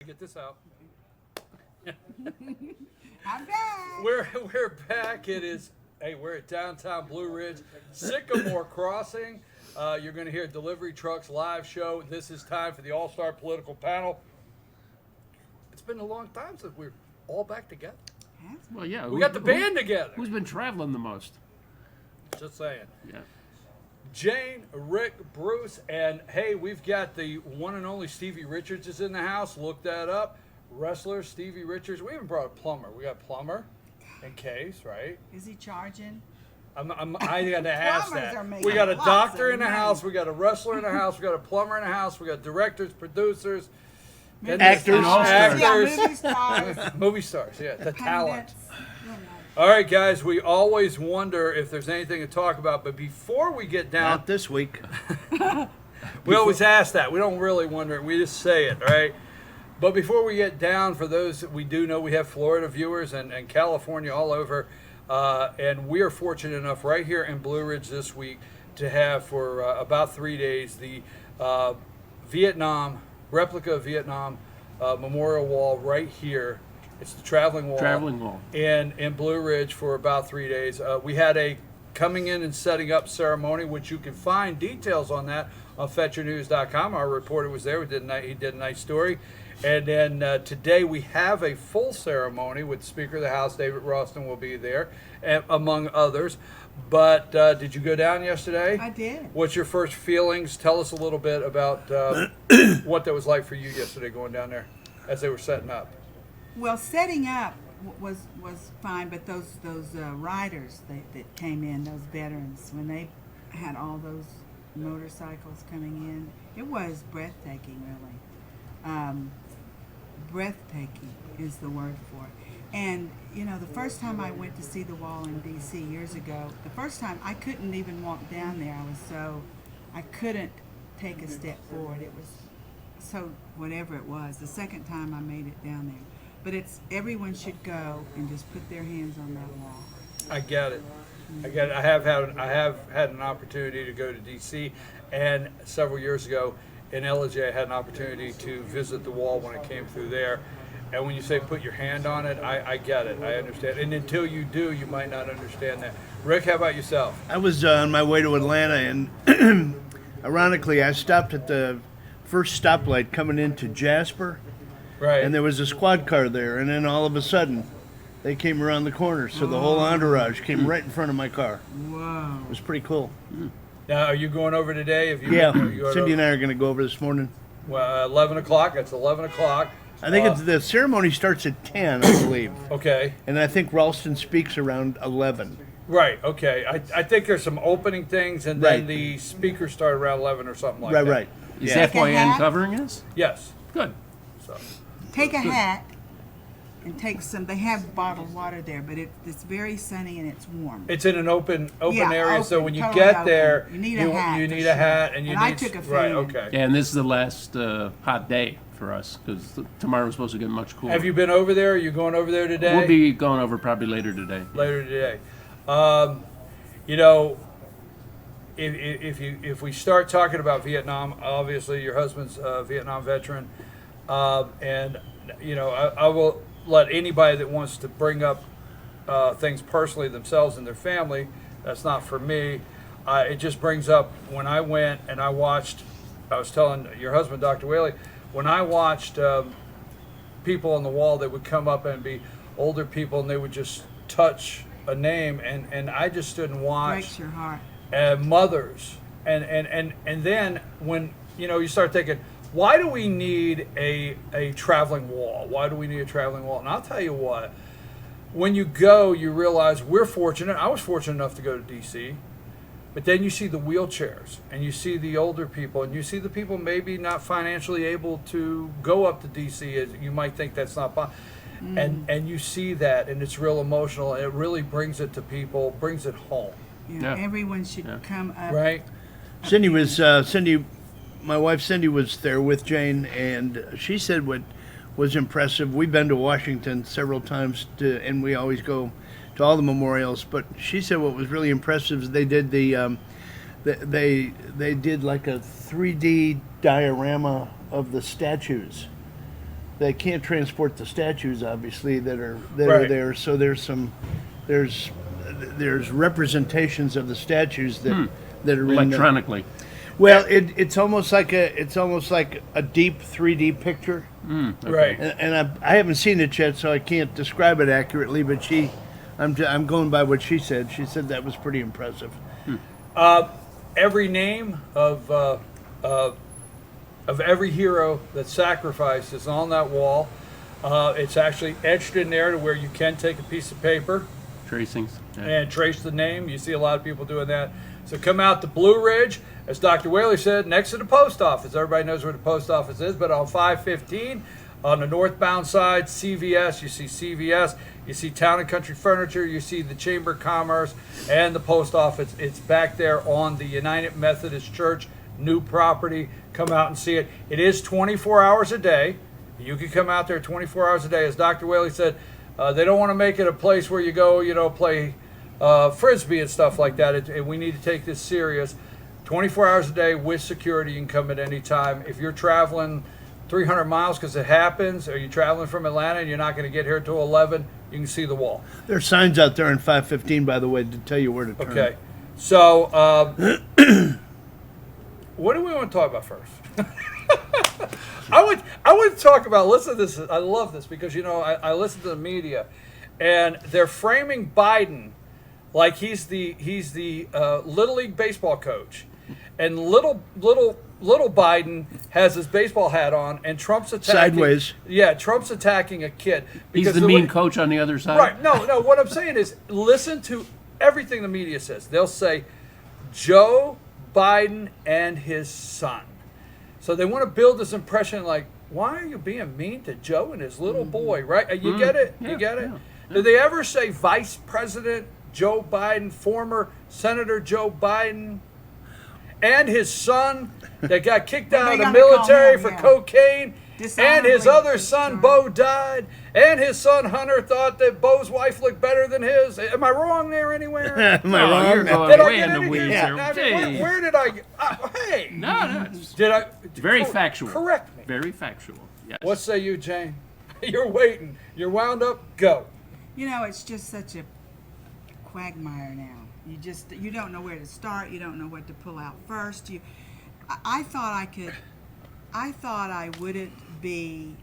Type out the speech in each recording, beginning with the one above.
get this out. I'm back. We're back. It is. Hey, we're at downtown Blue Ridge, Sycamore Crossing. You're going to hear Delivery Trucks live show. This is time for the All-Star Political Panel. It's been a long time since we're all back together. Well, yeah. We got the band together. Who's been traveling the most? Just saying. Yeah. Jane, Rick, Bruce, and hey, we've got the one and only Stevie Richards is in the house. Look that up. Wrestler Stevie Richards. We even brought a plumber. We got plumber and Case, right? Is he charging? I got to ask Plumbers are that. making We got a lots doctor of in the money. house. We got a wrestler in the house. We got a plumber in the house. We got directors, producers, Movie Actors. stars. Actors. Yeah, movie stars. movie stars. Yeah, the talent. pundits, you know. All right, guys. We always wonder if there's anything to talk about, but before we get down, Not this week. we always ask that. We don't really wonder. We just say it, right? But before we get down, for those that we do know, we have Florida viewers and California all over. And we are fortunate enough right here in Blue Ridge this week to have for about 3 days the replica of Vietnam memorial wall right here. It's the traveling wall. Traveling wall. In Blue Ridge for about 3 days. We had a coming in and setting up ceremony, which you can find details on that on FetcherNews.com. Our reporter was there. He did a nice story. And then today we have a full ceremony with Speaker of the House, David Ralston will be there, and, among others. But did you go down yesterday? I did. What's your first feelings? Tell us a little bit about what that was like for you yesterday going down there as they were setting up. Well, setting up was fine, but those riders that came in, those veterans, when they had all those motorcycles coming in, it was breathtaking, really. Breathtaking is the word for it. And, you know, the first time I went to see the wall in D.C. years ago, the first time I couldn't even walk down there. I couldn't take a step forward. It was so, whatever it was. The second time I made it down there. But everyone should go and just put their hands on that wall. I get it. I have had an opportunity to go to D.C. and several years ago in LJ I had an opportunity to visit the wall when it came through there. And when you say put your hand on it, I get it. I understand. And until you do, you might not understand that. Rick, how about yourself? I was on my way to Atlanta, and ironically, I stopped at the first stoplight coming into Jasper, Right. and there was a squad car there, and then all of a sudden, they came around the corner, so the whole entourage came right in front of my car. Whoa. It was pretty cool. Now, are you going over today? Yeah, Cindy and I are going to go over this morning. Well, 11 o'clock. That's 11 o'clock. I think the ceremony starts at 10, I believe, Okay. and I think Ralston speaks around 11. Right. Okay. I think there's some opening things, and then Right. the speakers start around 11 or something like Right, that. right. Is Yeah. Take a FYN hat. covering us? Yes. Good. So. Take a hat and take some. They have bottled water there, but it's very sunny and it's warm. It's in an open Yeah, area, so open, when you totally get open. there, You need a hat you for need sure. a hat, and you And need I took a right. fan. Okay. Yeah, and this is the last hot day for us because tomorrow's supposed to get much cooler. Have you been over there? Are you going over there today? We'll be going over probably later today. Later today. You know, if we start talking about Vietnam, obviously your husband's a Vietnam veteran, and you know I will let anybody that wants to bring up things personally themselves and their family. That's not for me. It just brings up when I went and I watched. I was telling your husband, Dr. Whaley, when I watched people on the wall that would come up and be older people and they would just touch a name and I just stood and watched Breaks your heart. mothers and then when you start thinking, why do we need a traveling wall? Why do we need a traveling wall? And I'll tell you what, when you go, you realize we're fortunate. I was fortunate enough to go to DC, but then you see the wheelchairs and you see the older people and you see the people maybe not financially able to go up to DC, as you might think that's not possible. And you see that, and it's real emotional, and it really brings it to people, brings it home, Yeah, Yeah. everyone should come up. right? Cindy, my wife Cindy was there with Jane, and she said what was impressive. We've been to Washington several times, and we always go to all the memorials. But she said what was really impressive is they did they did like a 3D diorama of the statues they can't transport the statues, obviously, that are Right. there. So there's representations of the statues that are in the, Electronically. well, it's almost like a deep 3D picture, Right. and I haven't seen it yet, so I can't describe it accurately. But I'm going by what she said. She said that was pretty impressive. Every name of every hero that sacrificed is on that wall. It's actually etched in there to where you can take a piece of paper Tracings. Yeah. and trace the name. You see a lot of people doing that. So come out to Blue Ridge, as Dr. Whaley said, next to the post office. Everybody knows where the post office is, but on 515, on the northbound side, CVS, you see CVS, you see Town and Country Furniture, you see the Chamber of Commerce, and the post office. It's back there on the United Methodist Church, new property. Come out and see it. It is 24 hours a day. You can come out there 24 hours a day. As Dr. Whaley said, they don't want to make it a place where you go, play Frisbee and stuff like that. And we need to take this serious. 24 hours a day with security. You can come at any time. If you're traveling 300 miles, because it happens, or you're traveling from Atlanta and you're not going to get here till 11, you can see the wall. There's signs out there in 515, by the way, to tell you where to turn. Okay. So, what do we want to talk about first? I would talk about, listen to this, I love this because, I listen to the media and they're framing Biden like he's the Little League baseball coach. And little Biden has his baseball hat on and Trump's attacking. Sideways. Yeah, Trump's attacking a kid. He's Because the mean way- coach on the other side. Right. No. What I'm saying is, listen to everything the media says. They'll say Joe Biden and his son. So they want to build this impression like, why are you being mean to Joe and his little boy? Right? You get it? Yeah, You get it? yeah. Did they ever say Vice President Joe Biden, former Senator Joe Biden, and his son that got kicked out of the gonna call military him, for yeah. cocaine? And his Dishonorably other son, discharged. Bo, died. And his son, Hunter, thought that Bo's wife looked better than his. Am I wrong there anywhere? Am I Oh, wrong? you're going Did I way get in the anything? weeds Yeah. there. I mean, Hey. where did I get? Hey. No, it's Did I? very factual. Correct me. Very factual. Yes. What say you, Jane? You're waiting. You're wound up. Go. It's just such a quagmire now. You don't know where to start. You don't know what to pull out first. I thought I wouldn't be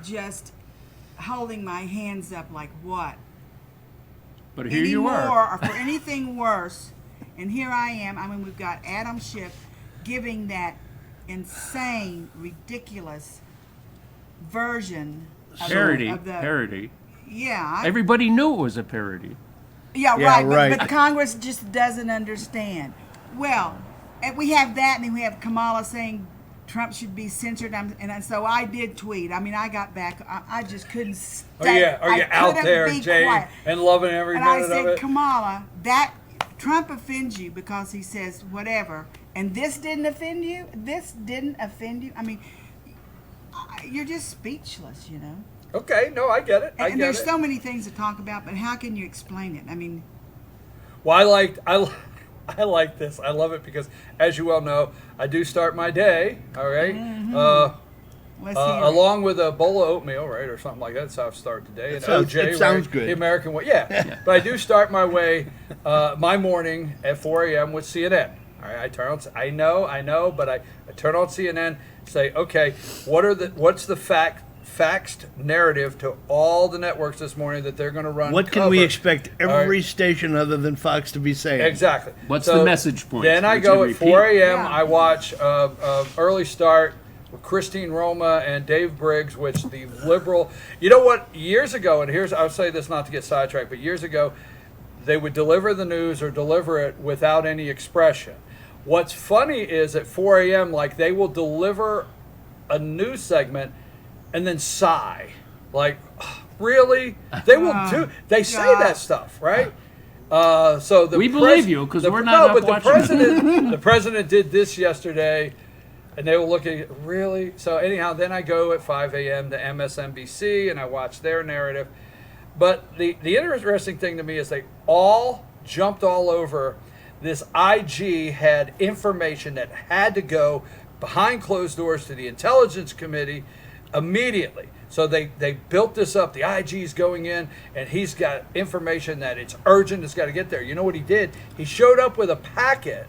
just holding my hands up like what But here you are. anymore or for anything worse. And here I am. I mean, we've got Adam Schiff giving that insane, ridiculous version of Parody. of the Parody. yeah. Everybody knew it was a parody. Yeah, Yeah, right. right. But Congress just doesn't understand. Well, and we have that, and then we have Kamala saying Trump should be censored. And so I did tweet. I mean, I got back. I just couldn't stay. Oh yeah. Are you I out couldn't there, be Jane, quiet. and loving every And I minute of said, it? Kamala, that Trump offends you because he says whatever, and this didn't offend you. This didn't offend you. I mean, you're just speechless, Okay. No, I get it. I And get there's it. so many things to talk about, but how can you explain it? I mean, Well, I like this. I love it because, as you well know, I do start my day. All right? let's hear it. Along with a bowl of oatmeal, right, or something like that. That's how I start the day. And sounds- OJ, it sounds right, good. The American way. Yeah. But I do start my my morning at 4 a.m. with CNN. All right, I turn on. I know, but I turn on CNN. Say, okay, what's the faxed narrative to all the networks this morning that they're going to run? What can we cover? expect All every right. station other than Fox to be saying? Exactly. What's So the message point? Then I Which go you at 4 repeat. a.m. Yeah. I watch Early Start with Christine Roma and Dave Briggs, which the liberal. You know what? Years ago, and I'll say this not to get sidetracked, but years ago, they would deliver the news or deliver it without any expression. What's funny is at 4 a.m., like they will deliver a news segment and then sigh. Like, really? They will do. They say God. that stuff, right? So We believe you, 'cause we're not up but watching. the president did this yesterday, and they will look at it, really. So anyhow, then I go at 5 a.m. to MSNBC and I watch their narrative. But the interesting thing to me is they all jumped all over this. IG had information that had to go behind closed doors to the Intelligence Committee immediately. So they built this up. The IG's going in, and he's got information that it's urgent. It's got to get there. You know what he did? He showed up with a packet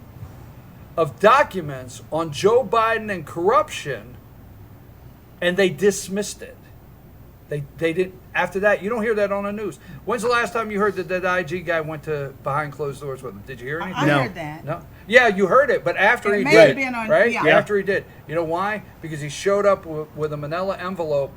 of documents on Joe Biden and corruption, and they dismissed it. They didn't. After that, you don't hear that on the news. When's the last time you heard that IG guy went to behind closed doors with him? Did you hear anything? I No. heard that. No. Yeah, you heard it, but after It he may did, have been on- right? yeah. After he did. You know why? Because he showed up with a manila envelope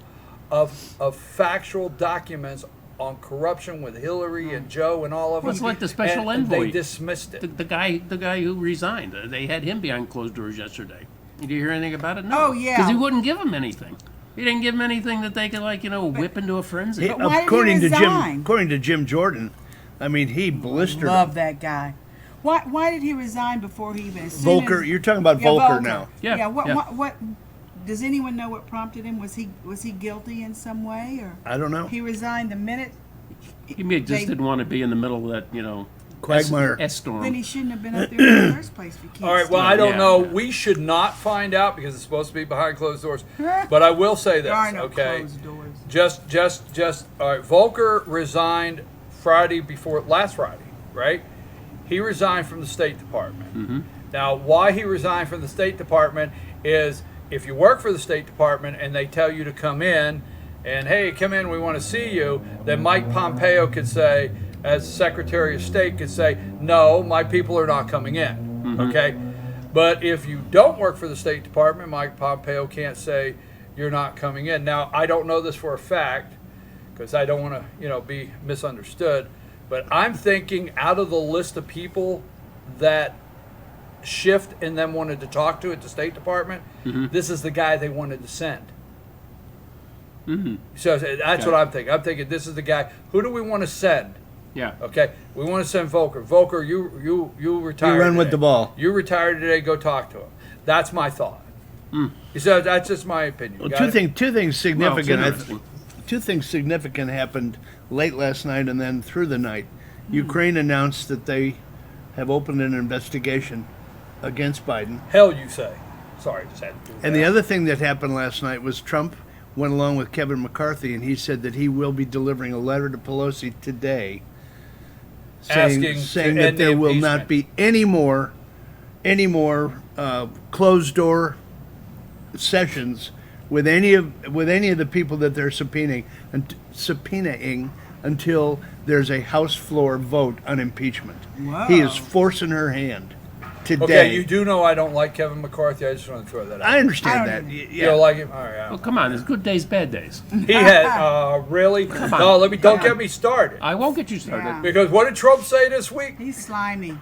of factual documents on corruption with Hillary and Joe and all of Well, them. it's like the special and envoy. They dismissed it. The guy who resigned, they had him behind closed doors yesterday. Did you hear anything about it? No. Oh, yeah. Because he wouldn't give him anything. He didn't give him anything that they could, whip into a frenzy. He- But why did he according to Jim, resign? according to Jim Jordan, I mean, he blistered Love him. that guy. Why did he resign before he even? As soon Volker, as- you're talking about Yeah, Volker now. Yeah, What, yeah. what? Does anyone know what prompted him? Was he guilty in some way, or I don't know. he resigned the minute? He just They- didn't want to be in the middle of that, Quagmire. S storm. Then he shouldn't have been up there in the first place. If you can't All right. Well, stand I don't Yeah, know. yeah. We should not find out because it's supposed to be behind closed doors. But I will say this. There are no Okay. closed doors. Just. All right. Volker resigned last Friday, right? He resigned from the State Department. Now, why he resigned from the State Department is if you work for the State Department and they tell you to come in, and hey, come in, we want to see you, then Mike Pompeo could say, as Secretary of State, could say, no, my people are not coming in. Okay? But if you don't work for the State Department, Mike Pompeo can't say you're not coming in. Now, I don't know this for a fact because I don't want to, be misunderstood. But I'm thinking out of the list of people that Schiff and them wanted to talk to at the State Department, this is the guy they wanted to send. So that's what I'm thinking. I'm thinking this is the guy. Who do we want to send? Yeah. Okay, we want to send Volker. Volker, you retired. You run with today. the ball. You retired today. Go talk to him. That's my thought. So that's just my opinion. Well, Got two it? things. Two things significant. interesting. Two things significant happened late last night and then through the night. Ukraine announced that they have opened an investigation against Biden. Hell, you say. Sorry, just had to do And that. the other thing that happened last night was Trump went along with Kevin McCarthy, and he said that he will be delivering a letter to Pelosi today, saying Asking to that end the there will not be any more closed door sessions with any of the people that they're subpoenaing until there's a House floor vote on impeachment. Wow. He is forcing her hand today. Okay, you do know I don't like Kevin McCarthy. I just want to throw that out. I understand I that. don't You don't like him? All right. Well, come on. There's good days, bad days. He had really. No, don't get me started. I won't get you started. Yeah. Because what did Trump say this week? He's slimy.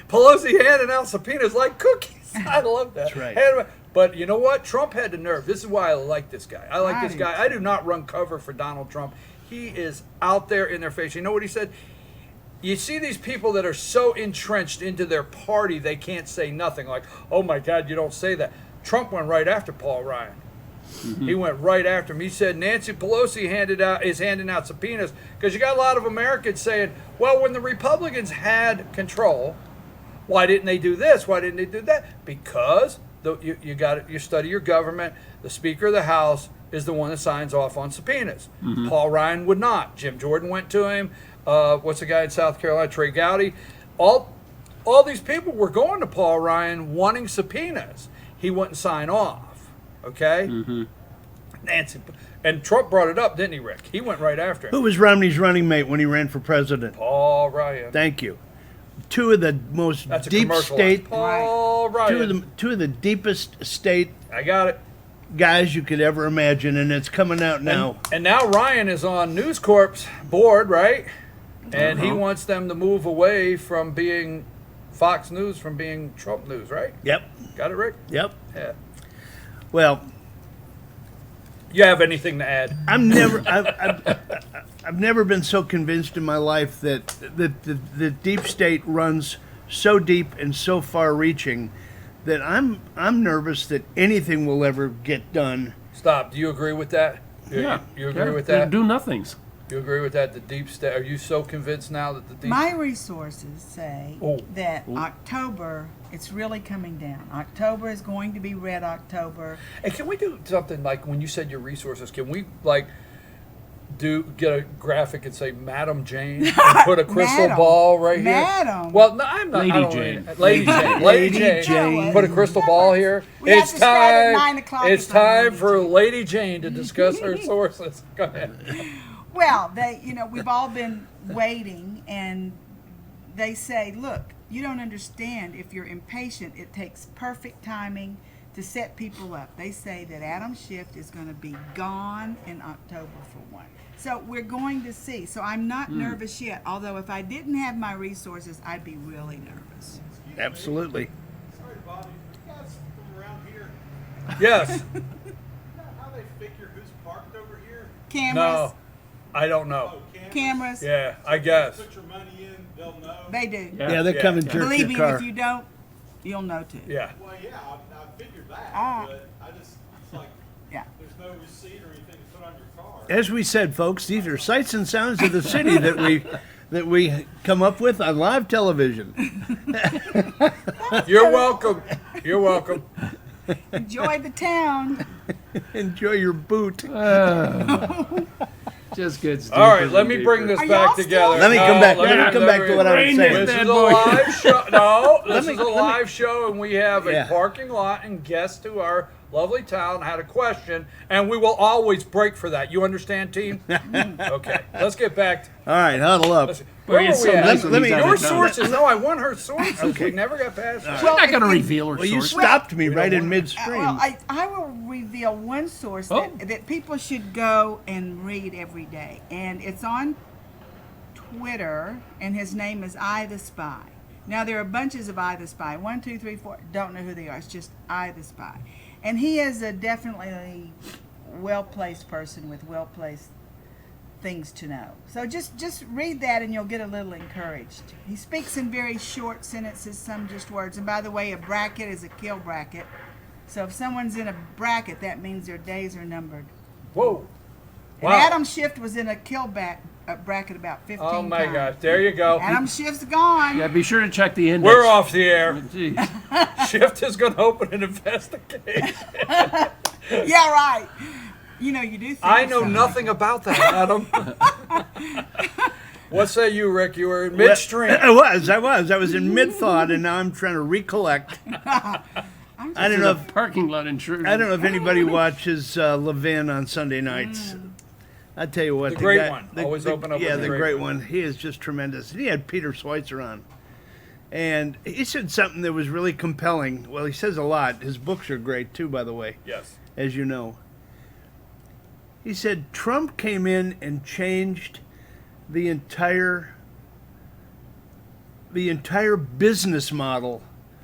Pelosi handing out subpoenas like cookies. I love that. That's right. But you know what? Trump had the nerve. This is why I like this guy. I like this Right. guy. I do not run cover for Donald Trump. He is out there in their face. You know what he said? You see these people that are so entrenched into their party they can't say nothing. Like, oh my God, you don't say that. Trump went right after Paul Ryan. He went right after him. He said Nancy Pelosi is handing out subpoenas because you got a lot of Americans saying, well, when the Republicans had control, why didn't they do this? Why didn't they do that? Because you study your government. The Speaker of the House is the one that signs off on subpoenas. Paul Ryan would not. Jim Jordan went to him. What's the guy in South Carolina? Trey Gowdy. All these people were going to Paul Ryan wanting subpoenas. He wouldn't sign off. Okay? Nancy. And Trump brought it up, didn't he, Rick? He went right after him. Who was Romney's running mate when he ran for president? Paul Ryan. Thank you. Two of the most That's a deep commercial. state, Paul Ryan. two of the deepest state I got it. guys you could ever imagine, and it's coming out now. And now Ryan is on News Corp's board, right? And he wants them to move away from being Fox News, from being Trump News, right? Yep, Got it, Rick? yep. Yeah. Well, You have anything to add? I've never been so convinced in my life that the deep state runs so deep and so far-reaching that I'm nervous that anything will ever get done. Stop. Do you agree with that? You agree with They that? do nothings. You agree with that? The deep state. Are you so convinced now that the deep? My resources say Oh. that October, it's really coming down. October is going to be red October. Hey, can we do something like when you said your resources? Can we get a graphic and say Madam Jane and put a crystal Madam. ball right here? Madam. Well, no, I'm not. Lady I don't Jane. Read it. Lady Jane. Lady Jane. Jane. Put a crystal ball here. We have It's to start at time. 9 o'clock It's or something. time for Lady Jane to discuss her sources. Go ahead. Well, we've all been waiting, and they say, look, you don't understand. If you're impatient, it takes perfect timing to set people up. They say that Adam Schiff is going to be gone in October for one. So we're going to see. So I'm not nervous yet, although if I didn't have my resources, I'd be really nervous. Absolutely. Sorry, Bobby. You guys from around here, Yes. you know how they figure who's parked over here? Cameras, No, I don't know. Oh, cameras, Yeah, I guess. Put your money in, they'll know. they do. Yeah, they come and jerk Believe me, your car. if you don't, you'll know too. Yeah. Well, yeah, I figured that, Ah. but it's like, Yeah. there's no receipt or anything to put on your car. As we said, folks, these are sights and sounds of the city that we come up with on live television. You're welcome. You're welcome. Enjoy the town. Enjoy your boot. Just gets All right, deeper let and me bring deeper. this Are back y'all still- together. Let me come back. Let me come back to what I was Rain saying. this This bad is a boy. live show. No, this me- is a let me- live show, and we have a Yeah. parking lot, and guests to our lovely town had a question, and we will always break for that. You understand, team? Okay, let's get back. All right, huddle up. Where Boy, were it's we so at? nice when Let he's me- out Your of town. sources. No, I want her sources. We never got past that. We're not going to reveal her Well, you source. stopped me right in want- midstream. Well, I will reveal one source Oh. that people should go and read every day. And it's on Twitter, and his name is I the Spy. Now, there are bunches of I the Spy. 1, 2, 3, 4. Don't know who they are. It's just I the Spy. And he is a definitely well-placed person with well-placed things to know. So just read that and you'll get a little encouraged. He speaks in very short sentences, some just words. And by the way, a bracket is a kill bracket. So if someone's in a bracket, that means their days are numbered. Whoa. And Wow. Adam Schiff was in a bracket about 15 Oh my times. gosh! There you go. Adam Schiff's gone. Yeah, be sure to check the index. We're off the air. Jeez. Shift is going to open an investigation. Yeah, right. You know, you do think I know so. nothing about that, Adam. What say you, Rick? You were in midstream. I was in mid thought, and now I'm trying to recollect. I don't know if Parking lot intrusion. I don't know if anybody watches Levin on Sunday nights. I tell you what, The great one. Always open up Yeah, with the the great great one. He is just tremendous. And he had Peter Schweitzer on, and he said something that was really compelling. Well, he says a lot. His books are great too, by the way, Yes. as you know. He said Trump came in and changed the entire business model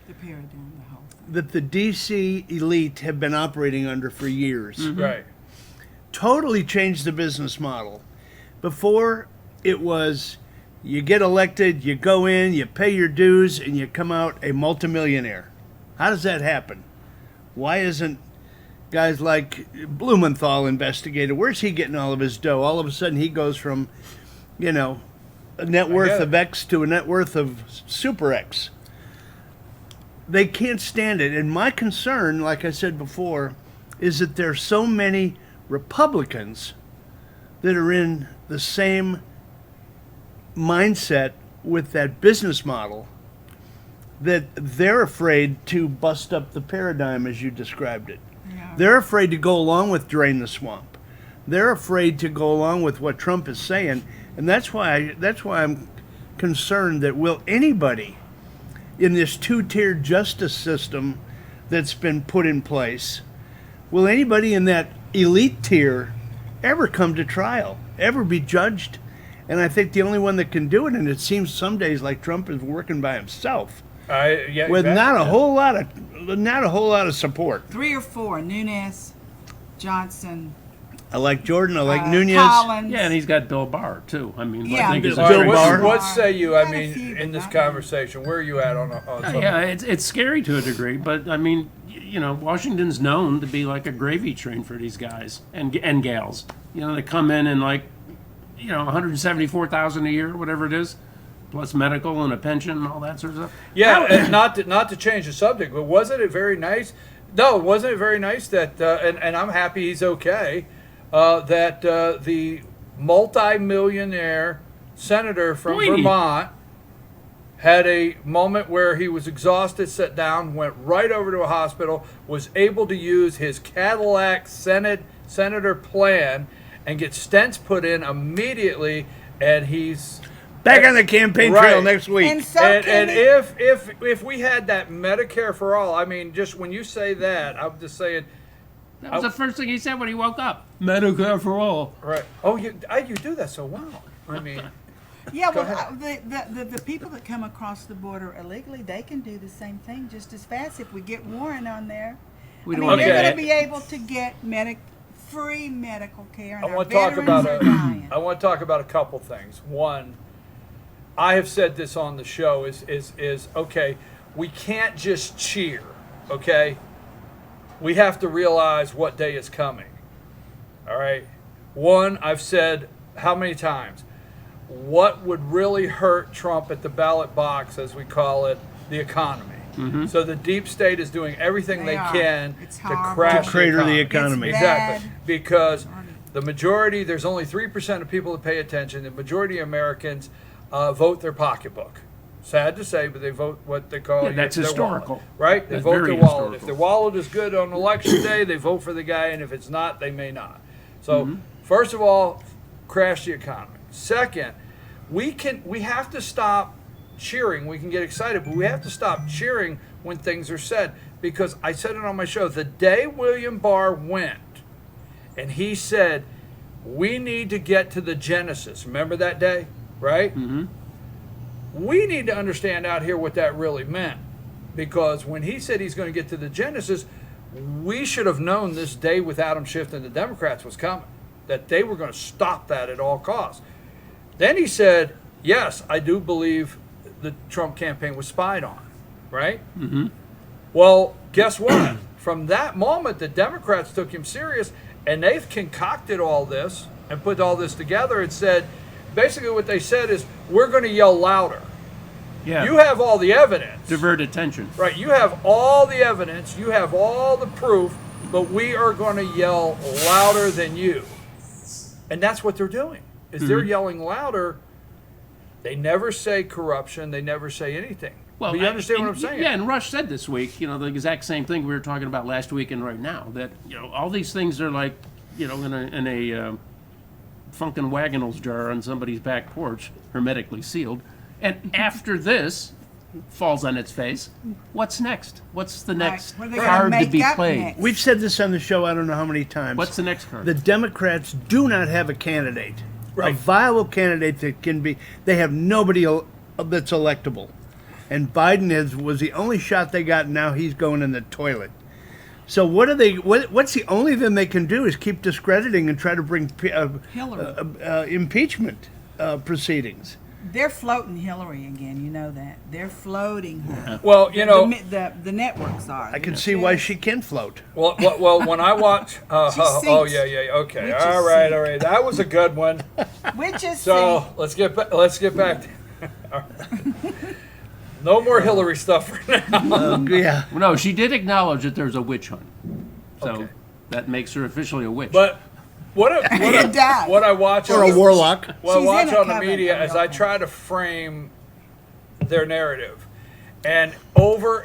The paradigm, the whole thing. that the DC elite have been operating under for years. Right. Totally changed the business model. Before, it was you get elected, you go in, you pay your dues, and you come out a multimillionaire. How does that happen? Why isn't guys like Blumenthal investigated? Where's he getting all of his dough? All of a sudden, he goes from, a net worth get of it. X to a net worth of Super X. They can't stand it. And my concern, like I said before, is that there's so many Republicans that are in the same mindset with that business model that they're afraid to bust up the paradigm as you described it. Yeah. They're afraid to go along with drain the swamp. They're afraid to go along with what Trump is saying, and that's why I'm concerned that will anybody in this two-tiered justice system that's been put in place, will anybody in that elite tier ever come to trial, ever be judged? And I think the only one that can do it, and it seems some days like Trump is working by himself Yeah. with exactly. not a whole lot of support. 3 or 4, Nunes, Johnson, I like Jordan. I like Nunez. Collins. Yeah, and he's got Bill Barr, too. I mean, Yeah, I think is Bill a Bill great- Barr. What say you? I Quite a mean, few, in but this not many. conversation, where are you at on something? Yeah, it's scary to a degree, but I mean, Washington's known to be like a gravy train for these guys and gals. They come in and $174,000 a year, whatever it is, plus medical and a pension and all that sort of stuff. Yeah, and not to change the subject, but wasn't it very nice? No, wasn't it very nice that, and I'm happy he's okay, that the multi-millionaire senator from Boydie. Vermont had a moment where he was exhausted, sat down, went right over to a hospital, was able to use his Cadillac senator plan and get stents put in immediately, and he's Back on the campaign trail Right. next week. And so and can if we had that Medicare for all, I mean, just when you say that, I'm just saying, That was the first thing he said when he woke up. Medicare for all. right? Oh, you do that so well. I mean, Yeah, Go well, ahead. the people that come across the border illegally, they can do the same thing just as fast. If we get Warren on there, We I don't mean, want they're Okay. going to be able to get free medical care, and I our want to talk veterans about are dying. I want to talk about a couple things. One, I have said this on the show is okay. We can't just cheer. Okay, we have to realize what day is coming. All right. One, I've said how many times? What would really hurt Trump at the ballot box, as we call it, the economy. So the deep state is doing everything They they are. can It's to horrible. crash To crater the It's economy. Exactly, bad. because the majority, there's only 3% of people that pay attention. The majority of Americans vote their pocketbook. Sad to say, but they vote what they call Yeah, that's their historical. wallet, right? They That's vote very their wallet. historical. If their wallet is good on election day, they vote for the guy, and if it's not, they may not. So, first of all, crash the economy. Second, we have to stop cheering. We can get excited, but we have to stop cheering when things are said, because I said it on my show. The day William Barr went and he said, we need to get to the Genesis. Remember that day, right? We need to understand out here what that really meant, because when he said he's going to get to the Genesis, we should have known this day with Adam Schiff and the Democrats was coming, that they were going to stop that at all costs. Then he said, yes, I do believe the Trump campaign was spied on, right? Well, guess what? From that moment, the Democrats took him serious, and they've concocted all this and put all this together and said, basically what they said is, we're going to yell louder. Yeah. You have all the evidence. Divert attention. Right, you have all the evidence, you have all the proof, but we are going to yell louder than you. And that's what they're doing. Is they're yelling louder. They never say corruption, they never say anything. Well, but you understand what I'm saying? Yeah, and Rush said this week, the exact same thing we were talking about last week and right now. That all these things are like, in a Funkin' Wagonals jar on somebody's back porch, hermetically sealed. And after this falls on its face, what's next? What's the next What are they gonna card to make be up played? next? We've said this on the show I don't know how many times. What's the next card? The Democrats do not have a candidate, Right. a viable candidate that can be. They have nobody that's electable, and Biden was the only shot they got. Now he's going in the toilet. So what are they? What's the only thing they can do is keep discrediting and try to bring Hillary. impeachment proceedings. They're floating Hillary again. You know that they're floating her. Well, The networks are. I can see why she can float. well, when I watch, oh sinks. yeah, okay, Which all is right, sink. that was a good one. Which is So let's get back. No more Hillary stuff for now. Yeah. No, she did acknowledge that there's a witch hunt. So Okay. that makes her officially a witch. But what It does. I watch Or a warlock. what I She's watch in a on the coven, media a is real I coven. try to frame their narrative, and over,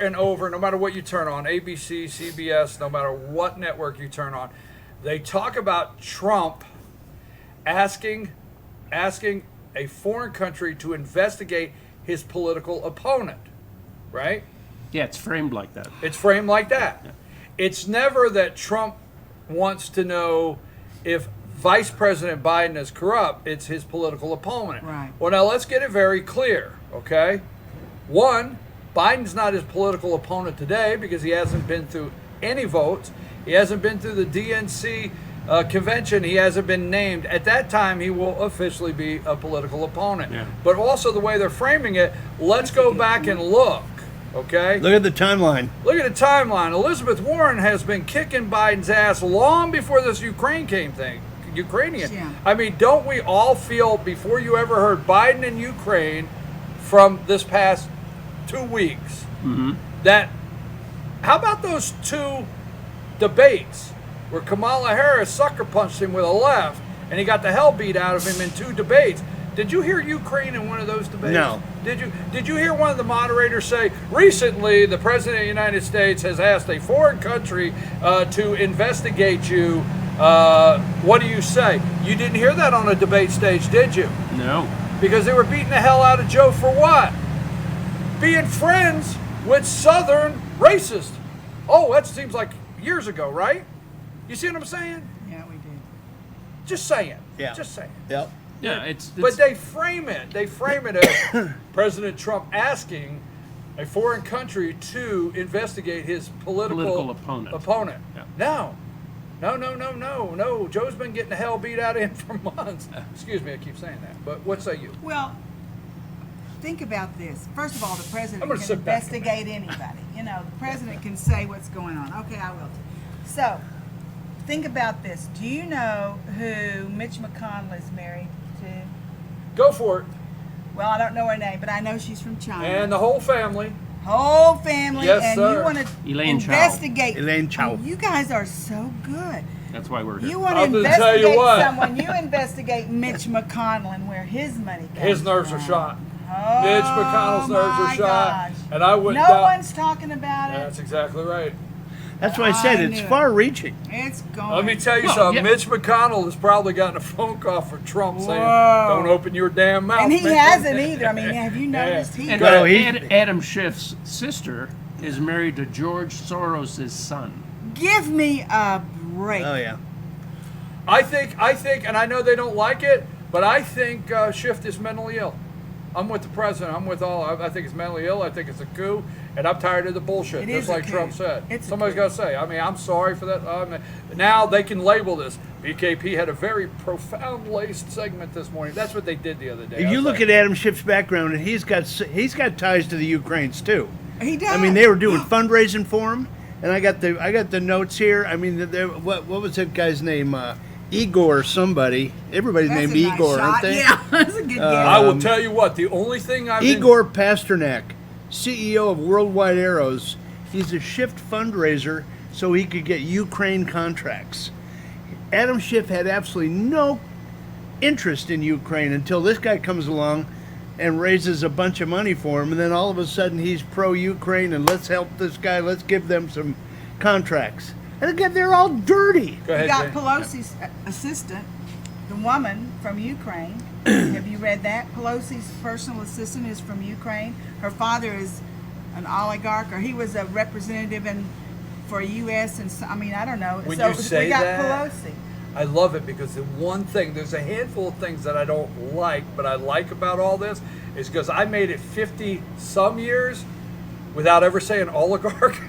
no matter what you turn on, ABC, CBS, no matter what network you turn on, they talk about Trump asking a foreign country to investigate his political opponent, right? yeah, it's framed like that. It's framed like that. It's never that Trump wants to know if Vice President Biden is corrupt. It's his political opponent. Right. Well, now let's get it very clear, okay? One, Biden's not his political opponent today because he hasn't been through any votes. He hasn't been through the DNC convention. He hasn't been named. At that time, he will officially be a political opponent. Yeah. But also the way they're framing it, let's go back and look, okay? Look at the timeline. Look at the timeline. Elizabeth Warren has been kicking Biden's ass long before this Ukraine Ukrainian. Yeah. I mean, don't we all feel before you ever heard Biden and Ukraine from this past 2 weeks that how about those 2 debates where Kamala Harris sucker punched him with a left and he got the hell beat out of him in 2 debates? Did you hear Ukraine in one of those debates? No. Did you hear one of the moderators say recently the president of the United States has asked a foreign country to investigate you? What do you say? You didn't hear that on a debate stage, did you? No. Because they were beating the hell out of Joe for what? Being friends with Southern racists. Oh, that seems like years ago, right? You see what I'm saying? Yeah, we did. Just saying. Yeah. Just saying. Yep. Yeah, it's But they frame it as President Trump asking a foreign country to investigate his Political opponent. Yeah. No. Joe's been getting the hell beat out of him for months. Excuse me, I keep saying that. But what say you? Well, think about this. First of all, the president I'm gonna can sit back. investigate anybody. You know, the president can say what's going on. Okay, I will. So, think about this. Do you know who Mitch McConnell is married to? Go for it. Well, I don't know her name, but I know she's from China. And the whole family. Whole family, Yes, and sir. you want to Elaine Chao. investigate. Elaine Chao. You guys are so good. That's why we're here. You want to I'm gonna tell you investigate what. someone. You investigate Mitch McConnell and where his money comes His nerves are from. shot. Oh, Mitch McConnell's nerves are my shot. gosh. And I wouldn't No doubt. one's talking about it. That's exactly right. That's why I said I it's knew it. far-reaching. It's going. Let me tell you Well, something. yeah. Mitch McConnell has probably gotten a phone call from Trump saying, Whoa. "Don't open your damn mouth." And he Mitch." hasn't either. I mean, have you noticed? He And Go ahead. Adam Schiff's sister is married to George Soros' son. give me a break. Oh yeah. I think, and I know they don't like it, but I think Schiff is mentally ill. I'm with the president. I'm with all. I think it's mentally ill. I think it's a coup, and I'm tired of the bullshit. It Just is a like coup. Trump said. It's a Somebody's coup. got to say. I mean, I'm sorry for that. Now they can label this. BKP had a very profound laced segment this morning. That's what they did the other day. If I you was look like, at Adam Schiff's background, and he's got ties to the Ukraines too. He does. I mean, they were doing fundraising for him, and I got the notes here. I mean, what was that guy's name? Igor somebody. Everybody's That's named a nice Igor, shot. aren't they? Yeah, that's a good guess. I will tell you what. The only thing I've been- Igor Pasternak, CEO of Worldwide Arrows. He's a Schiff fundraiser so he could get Ukraine contracts. Adam Schiff had absolutely no interest in Ukraine until this guy comes along and raises a bunch of money for him, and then all of a sudden he's pro-Ukraine and let's help this guy, let's give them some contracts. And again, they're all dirty. Go You ahead, got Jay. Pelosi's assistant, the woman from Ukraine. Have you read that? Pelosi's personal assistant is from Ukraine. Her father is an oligarch, or he was a representative for U.S. and I mean, I don't know. When so you say we got that- Pelosi. I love it because the one thing, there's a handful of things that I don't like, but I like about all this is because I made it 50 some years without ever saying oligarch.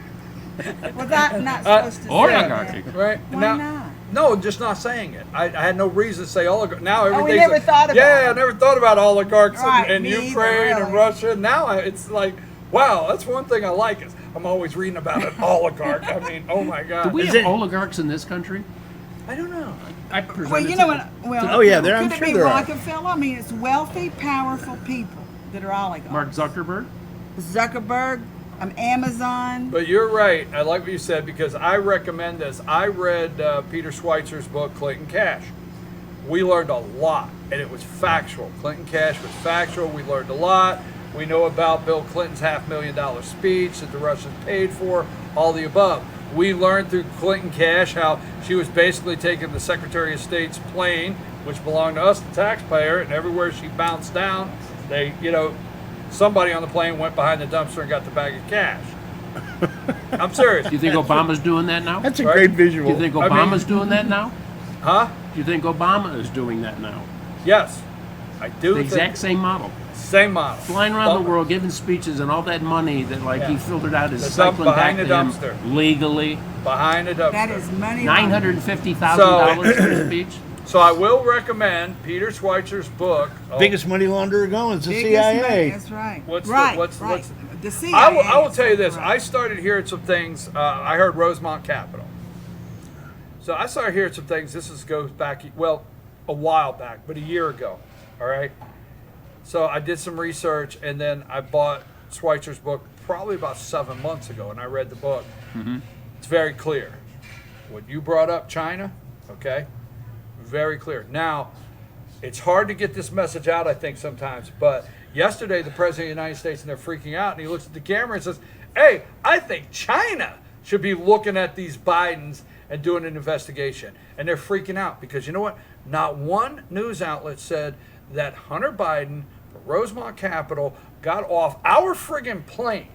Well, not supposed to Oligarchy. say that. Right? Why now, not? No, just not saying it. I had no reason to say oligarch. Now everything's we never thought about yeah, it. I never thought about oligarchs Right, in me either, Ukraine and really. Russia. Now it's like, wow, that's one thing I like is I'm always reading about an oligarch. I mean, oh my Do God. we Is have it- oligarchs in this country? I don't know. I presented Well, you to know the- what? Well, Oh, yeah, I'm could sure it be there are. Rockefeller? I mean, it's wealthy, powerful people that are oligarchs. Mark Zuckerberg? Zuckerberg, Amazon. But you're right. I like what you said because I recommend this. I read Peter Schweitzer's book, Clinton Cash. We learned a lot, and it was factual. Clinton Cash was factual. We learned a lot. We know about Bill Clinton's $500,000 speech that the Russians paid for, all the above. We learned through Clinton Cash how she was basically taking the Secretary of State's plane, which belonged to us, the taxpayer, and everywhere she bounced down, somebody on the plane went behind the dumpster and got the bag of cash. I'm serious. Do you think Obama's doing that now? That's a Right. great Do visual. you think I mean- Obama's doing that now? Huh? Do you think Obama is doing that now? Yes. I do The think exact same model. same model. Flying around the But- world, giving speeches, and all that money that he Yeah. filtered out is That's up cycling back behind to the him dumpster. legally. Behind a dumpster. That is money. $950,000 for a speech. So I will recommend Peter Schweitzer's book. Biggest money launderer going is the Biggest CIA. money, that's right. What's the- right, what's- right. what's- the CIA? I will tell you this. Right. I started hearing some things. I heard Rosemont Capital. So I started hearing some things. Goes back, well, a while back, but a year ago. All right. So I did some research, and then I bought Schweitzer's book probably about 7 months ago, and I read the book. It's very clear. What you brought up, China, okay? Very clear. Now, it's hard to get this message out, I think, sometimes, but yesterday the President of the United States, and they're freaking out, and he looks at the camera and says, hey, I think China should be looking at these Bidens and doing an investigation. And they're freaking out because, you know what? Not one news outlet said that Hunter Biden, Rosemont Capitol, got off our friggin' plane.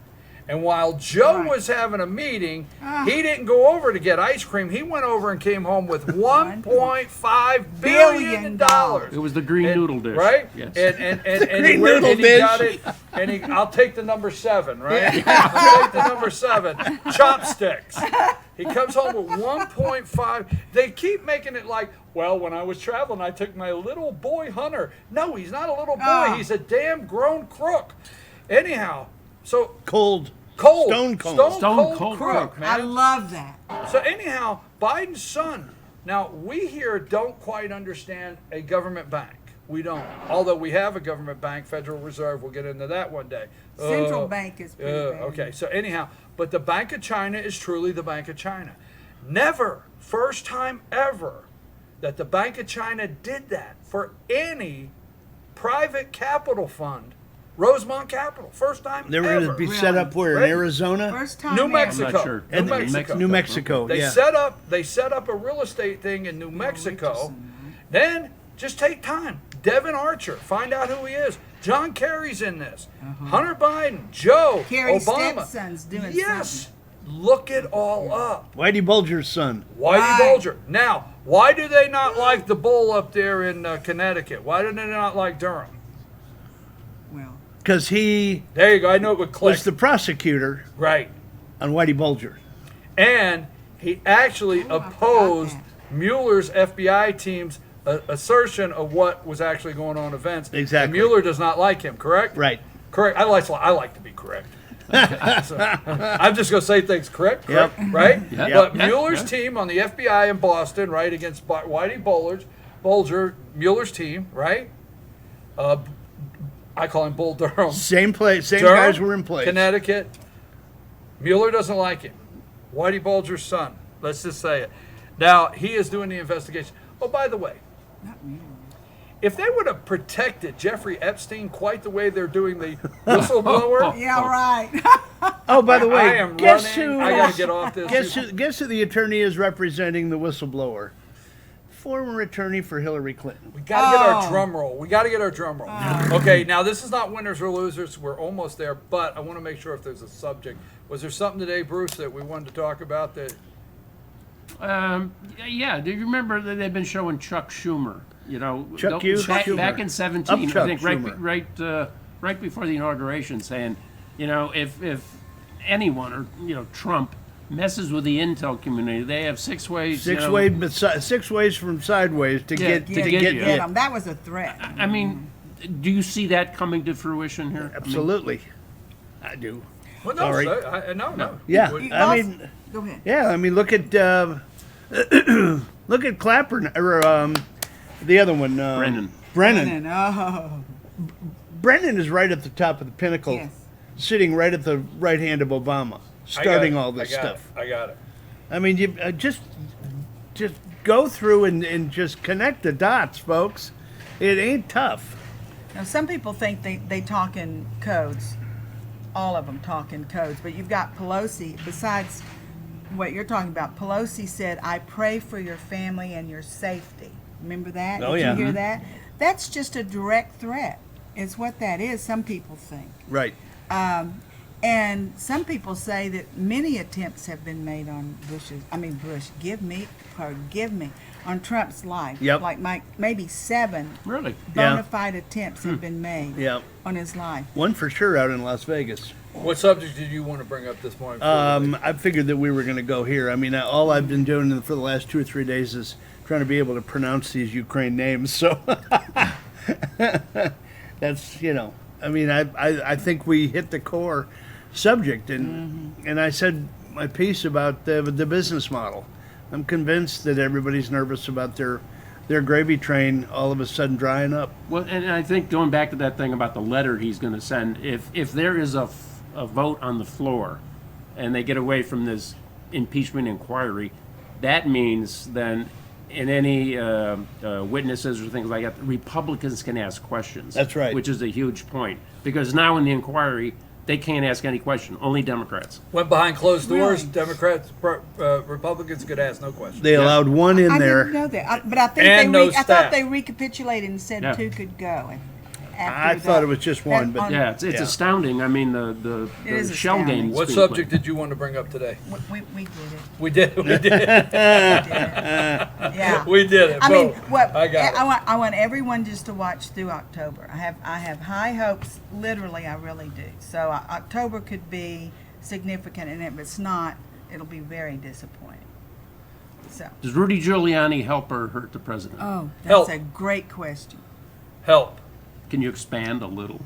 And while Joe was having a meeting, he didn't go over to get ice cream. He went over and came home with $1.5 billion. It was the green noodle dish. Right? Yes. And green he went noodle and he dish. got it. And I'll take the number 7, right? I'll take the number 7. Chopsticks. He comes home with 1.5. They keep making it like, well, when I was traveling, I took my little boy Hunter. No, he's not a little boy. He's a damn grown crook. Anyhow, so Cold. cold. Stone cold. Stone cold crook, crook. man. I love that. So anyhow, Biden's son. Now we here don't quite understand a government bank. We don't. Although we have a government bank, Federal Reserve. We'll get into that one day. Central Bank is pretty bad. Okay. So anyhow, but the Bank of China is truly the Bank of China. Never, first time ever, that the Bank of China did that for any private capital fund. Rosemont Capital, first time They were ever. going to be set up where? In Right. Arizona? First time New ever. Mexico. I'm not sure. New And Mexico. New Mexico, They yeah. set up a real estate thing in New Mexico. Then just take time. Devin Archer, find out who he is. John Kerry's in this. Hunter Biden, Joe, Kerry's Obama. stepson's doing Yes. Look it all up. Whitey Bulger's son. Whitey Right. Bulger. Now, why do they not like the bull up there in Connecticut? Why do they not like Durham? Well, Because he There you go. I know it would click. was the prosecutor Right. on Whitey Bulger. And he actually I forgot opposed that. Mueller's FBI team's assertion of what was actually going on in events. Exactly. And Mueller does not like him, correct? Right. Correct. I like to be correct. So, I'm just going to say things correct, Yep. right? Yep. But Yep. Mueller's Yep. team on the FBI in Boston, right, against Whitey Bulger, Mueller's team, right? I call him Bull Durham. Same place. Same Durham, guys were in place. Connecticut. Mueller doesn't like him. Whitey Bulger's son. Let's just say it. Now, he is doing the investigation. Oh, by the way, not me. if they would have protected Jeffrey Epstein quite the way they're doing the whistleblower, Yeah, right. Oh, by the way, I am guess running. who? I got to get off this. Guess who the attorney is representing the whistleblower? Former attorney for Hillary Clinton. We got to get our Oh. drum roll. We got to get our drum roll. Okay, now this is not winners or losers. We're almost there, but I want to make sure if there's a subject. Was there something today, Bruce, that we wanted to talk about that? Yeah, do you remember that they've been showing Chuck Schumer? You know, Chuck you? back, Schumer. back in 17, Up I think, Chuck right, Schumer. right before the inauguration, saying, you know, if anyone or Trump messes with the intel community, they have 6 ways. Six ways from sideways to Yeah, get to to get get you. Get 'em. That was a threat. I mean, do you see that coming to fruition here? I mean, Absolutely, I do. Well, no, Sorry. no. Yeah, Would- I mean, Go ahead. yeah, I mean, look at look at Clapper or the other one, Brennan. Brennan. Oh, Brennan is right at the top of the pinnacle, yes. sitting right at the right hand of Obama, I got starting it. all this I got stuff. it. I got it. I mean, you just go through and just connect the dots, folks. It ain't tough. Now, some people think they talk in codes. All of them talk in codes. But you've got Pelosi, besides what you're talking about, Pelosi said, I pray for your family and your safety. Remember that? Oh, Did yeah. you hear that? That's just a direct threat, is what that is, some people think. Right. And some people say that many attempts have been made on forgive me, on Trump's life. Yep. Like maybe 7 Really? Yeah. bona fide attempts have been made Yeah. on his life. One for sure out in Las Vegas. What subject did you want to bring up this morning? I figured that we were going to go here. I mean, all I've been doing for the last 2 or 3 days is trying to be able to pronounce these Ukraine names. So that's, I mean, I think we hit the core subject, and I said my piece about the business model. I'm convinced that everybody's nervous about their gravy train all of a sudden drying up. Well, and I think going back to that thing about the letter he's going to send, if there is a vote on the floor and they get away from this impeachment inquiry, that means then in any witnesses or things like that, Republicans can ask questions. That's right. Which is a huge point. Because now in the inquiry, they can't ask any question, only Democrats. Went behind closed doors. Really? Democrats, Republicans could ask no question. They allowed one in I there. didn't know that, but I think And no I thought staff. they recapitulated and said Yeah. 2 could go. I After thought the- it was just one, but on- Yeah, it's Yeah. astounding. I mean, the It is shell astounding. game. What subject did you want to bring up today? we did it. We did. We did. Yeah. We did it. I mean, Boom. what I got it. I want everyone just to watch through October. I have high hopes. Literally, I really do. So October could be significant, and if it's not, it'll be very disappointing. So, Does Rudy Giuliani help or hurt the president? oh, that's Help. a great question. Help. Can you expand a little?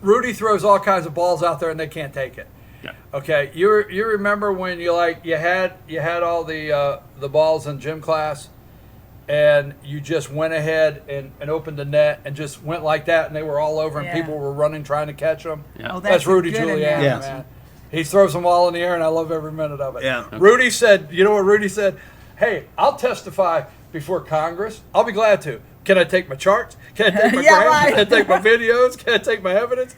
Rudy throws all kinds of balls out there and they can't take it. Yeah. Okay, you remember when you had all the balls in gym class, and you just went ahead and opened the net and just went like that, and they were all over, and Yeah. people were running trying to catch them. Yeah. Oh, That's a Rudy good Giuliani, analogy. man. He throws them all in the air, and I love every minute of it. Yeah. Rudy said, you know what Rudy said? Hey, I'll testify before Congress. I'll be glad to. Can I take my charts? Can I take my Yeah, graphs? right. Can I take my videos? Can I take my evidence?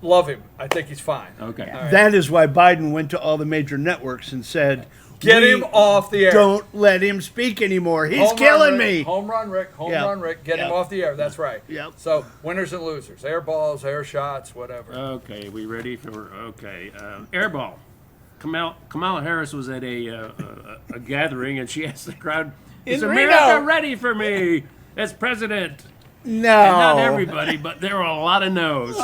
Love him. I think he's fine. Okay. All right. that is why Biden went to all the major networks and said, Get "We him off the air. Don't let him speak anymore. He's Home run, killing Rick. me." Home run, Rick. Home Yeah. run, Rick. Get him Yeah. off the air. That's right. Yep. So winners and losers, air balls, air shots, whatever. Okay, we ready for airball? Kamala Harris was at a gathering and she asked the crowd, "Is In America Reno." ready for me as president?" No. And not everybody, but there were a lot of no's.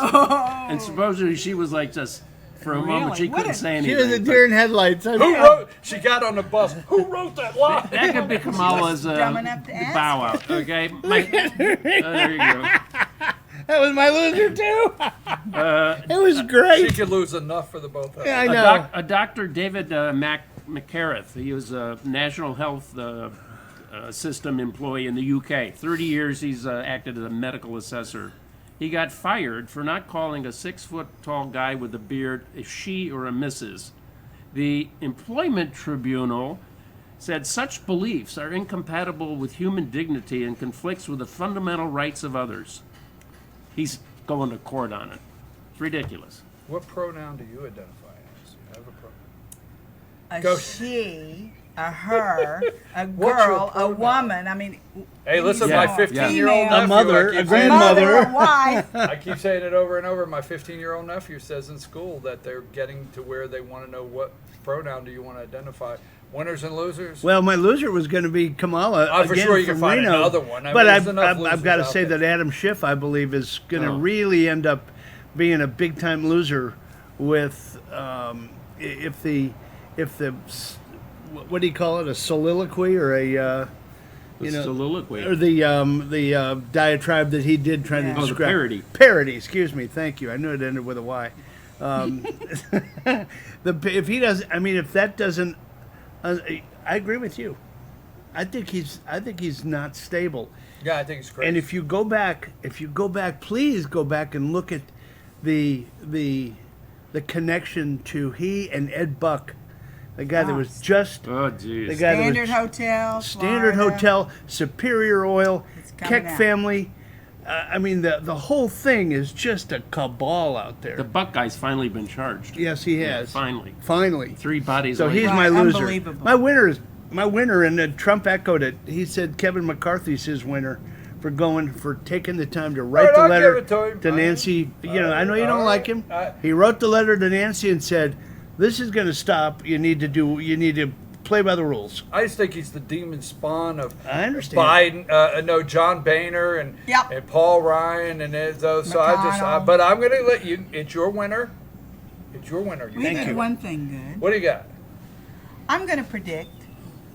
And supposedly she was like just for a moment she Really? What couldn't a- say She anything. was a but deer in headlights. Who wrote? She got on the bus. Who wrote that line? that could be Kamala's dumb enough to ask bow out. Okay, there you go. That was my loser too. It was She great. could lose enough for the both of Yeah, them. I know. A Dr. David McCareth. He was a National Health System employee in the UK. 30 years he's acted as a medical assessor. He got fired for not calling a 6-foot-tall guy with a beard a she or a Mrs. The Employment Tribunal said such beliefs are incompatible with human dignity and conflicts with the fundamental rights of others. He's going to court on it. It's ridiculous. What pronoun do you identify as? You have a pronoun. A Go. she, a her, a What's your girl, a pronoun? woman. I mean, Hey, listen, Yeah. my 15-year-old Female. nephew. A mother, I keep a saying- grandmother. mother, a wife. I keep saying it over and over. My 15-year-old nephew says in school that they're getting to where they want to know what pronoun do you want to identify. Winners and losers. Well, my loser was going to be Kamala. For again sure you can from find Reno. another one. I but mean, there's enough I've losers got to out say there. that Adam Schiff, I believe, is going to Oh. really end up being a big time loser with if the what do you call it, a soliloquy or a The you know, soliloquy. or the diatribe that he did trying Yeah. to Oh, the describe parody. Parody, excuse me, thank you. I knew it ended with a Y. If he does, I mean, if that doesn't, I agree with you. I think he's not stable. Yeah, I think it's crazy. And if you go back, please go back and look at the connection to he and Ed Buck, the guy that was just Oh, the jeez. guy Standard that was Hotel. Standard Florida. Hotel, Superior Oil, It's coming Keck out. family. I mean, the whole thing is just a cabal out there. The Buck guy's finally been charged. Yes, he has. Finally. Finally. 3 bodies So later. he's Right, my loser. unbelievable. My winner, and Trump echoed it. He said Kevin McCarthy's his winner for taking the time to write All right, the I'll letter give it to him. to Nancy. You know, I know you All don't right. like him. He wrote the letter to Nancy and said, "This is going to stop. You need to play by the rules." I just think he's the demon spawn of I understand. Biden. No, John Boehner and Yep. and Paul Ryan and those. So McConnell. but I'm going to let you. It's your winner. It's your winner. You We Thank did you. one thing good. What do you got? I'm going to predict.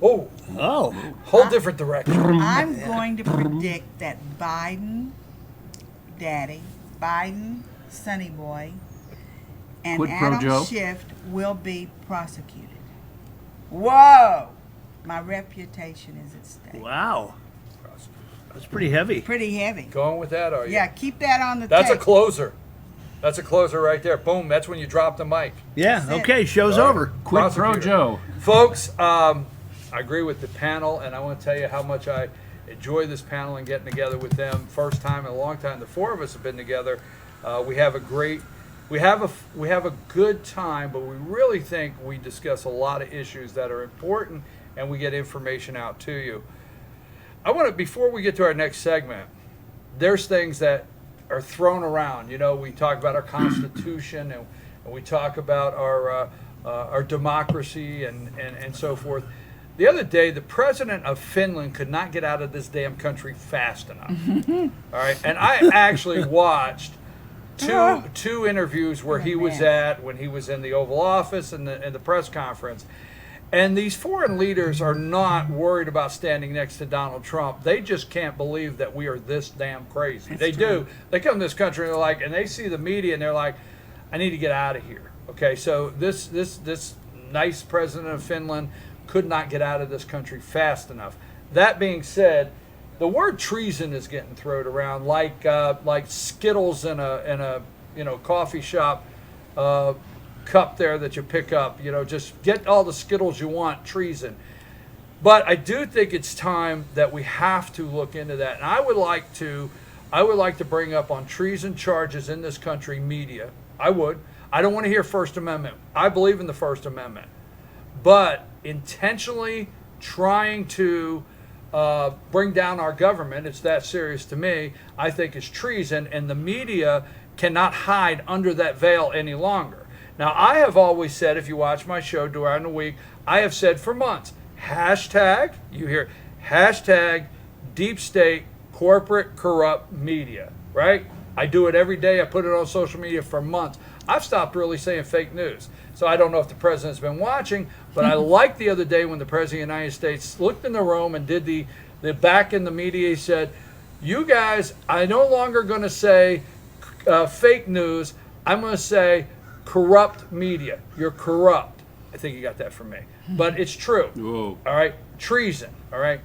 Oh, Oh, whole different direction. I'm going to predict that Biden, Daddy, Biden, Sonny Boy, and Quid pro Adam Joe. Schiff will be prosecuted. Whoa! My reputation is at stake. Wow. That's pretty heavy. Pretty heavy. Going with that, are you? Yeah, keep that on the That's a tape. closer. That's a closer right there. Boom. That's when you drop the mic. Yeah, That's it. okay, show's over. Quid pro Prosecutor. Joe. Folks, I agree with the panel, and I want to tell you how much I enjoy this panel and getting together with them. First time in a long time. The four of us have been together. We have a good time, but we really think we discuss a lot of issues that are important, and we get information out to you. I want to, before we get to our next segment, there's things that are thrown around. You know, we talk about our Constitution, and we talk about our democracy and so forth. The other day, the president of Finland could not get out of this damn country fast enough. All right, and I actually watched two interviews where he was at when he was in the Oval Office and the press conference. And these foreign leaders are not worried about standing next to Donald Trump. They just can't believe that we are this damn crazy. They do. They come to this country and they're like, and they see the media and they're like, I need to get out of here. Okay, so this nice president of Finland could not get out of this country fast enough. That being said, the word treason is getting thrown around like Skittles in a coffee shop cup there that you pick up. You know, just get all the Skittles you want. Treason. But I do think it's time that we have to look into that. And I would like to bring up on treason charges in this country media. I would. I don't want to hear First Amendment. I believe in the First Amendment. But intentionally trying to bring down our government, it's that serious to me, I think is treason, and the media cannot hide under that veil any longer. Now, I have always said, if you watch my show during the week, I have said for months, hashtag, you hear, hashtag deep state corporate corrupt media, right? I do it every day. I put it on social media for months. I've stopped really saying fake news. So I don't know if the president's been watching, but I liked the other day when the president of the United States looked in the room and did the back in the media. He said, you guys, I'm no longer going to say fake news. I'm going to say corrupt media. You're corrupt. I think you got that from me. But it's true. Whoa. All right? Treason. All right?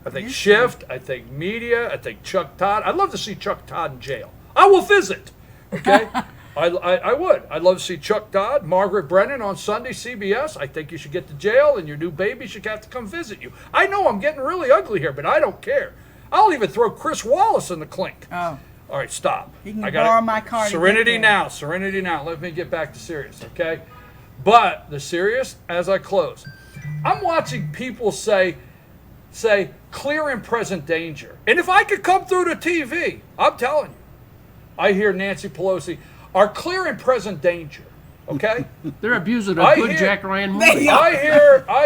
I think Shift. I think media. I think Chuck Todd. I'd love to see Chuck Todd in jail. I will visit. Okay? I would. I'd love to see Chuck Todd, Margaret Brennan on Sunday, CBS. I think you should get to jail and your new baby should have to come visit you. I know I'm getting really ugly here, but I don't care. I'll even throw Chris Wallace in the clink. Oh, All right, stop. you can I gotta- borrow my car. to Serenity get there. now. Serenity now. Let me get back to serious, okay? But the serious, as I close, I'm watching people say clear and present danger. And if I could come through the TV, I'm telling you, I hear Nancy Pelosi are clear and present danger. Okay? They're abusing I a good hear- Jack Ryan movie. I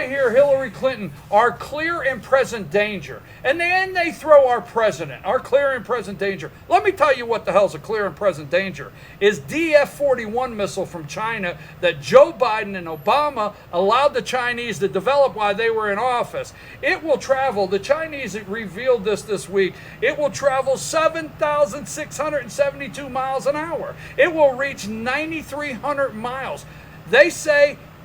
hear Hillary Clinton are clear and present danger. And then they throw our president, our clear and present danger. Let me tell you what the hell's a clear and present danger. Is DF-41 missile from China that Joe Biden and Obama allowed the Chinese to develop while they were in office. It will travel, the Chinese revealed this week, it will travel 7,672 miles an hour. It will reach 9,300 miles.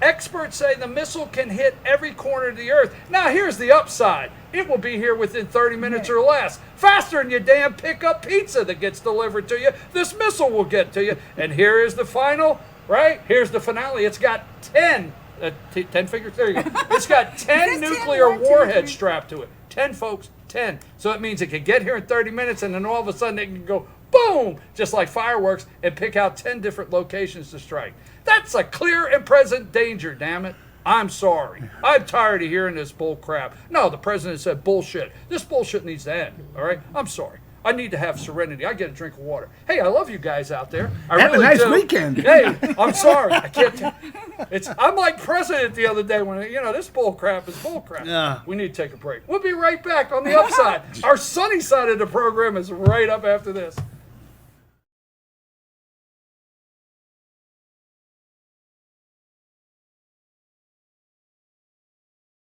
Experts say the missile can hit every corner of the earth. Now here's the upside. It will be here within 30 minutes or less. Faster than your damn pickup pizza that gets delivered to you. This missile will get to you. And here is the final, right? Here's the finale. It's got 10 figures. There you go. It's got 10 nuclear warheads strapped to it. 10, folks. 10. So it means it can get here in 30 minutes and then all of a sudden it can go boom, just like fireworks, and pick out 10 different locations to strike. That's a clear and present danger, damn it. I'm sorry. I'm tired of hearing this bull crap. No, the president said bullshit. This bullshit needs to end, all right? I'm sorry. I need to have serenity. I get a drink of water. Hey, I love you guys out there. I Have a really nice do. weekend. Hey, I'm sorry. I can't. I'm like president the other day when this bull crap is bull crap. Yeah. We need to take a break. We'll be right back on the upside. Our sunny side of the program is right up after this.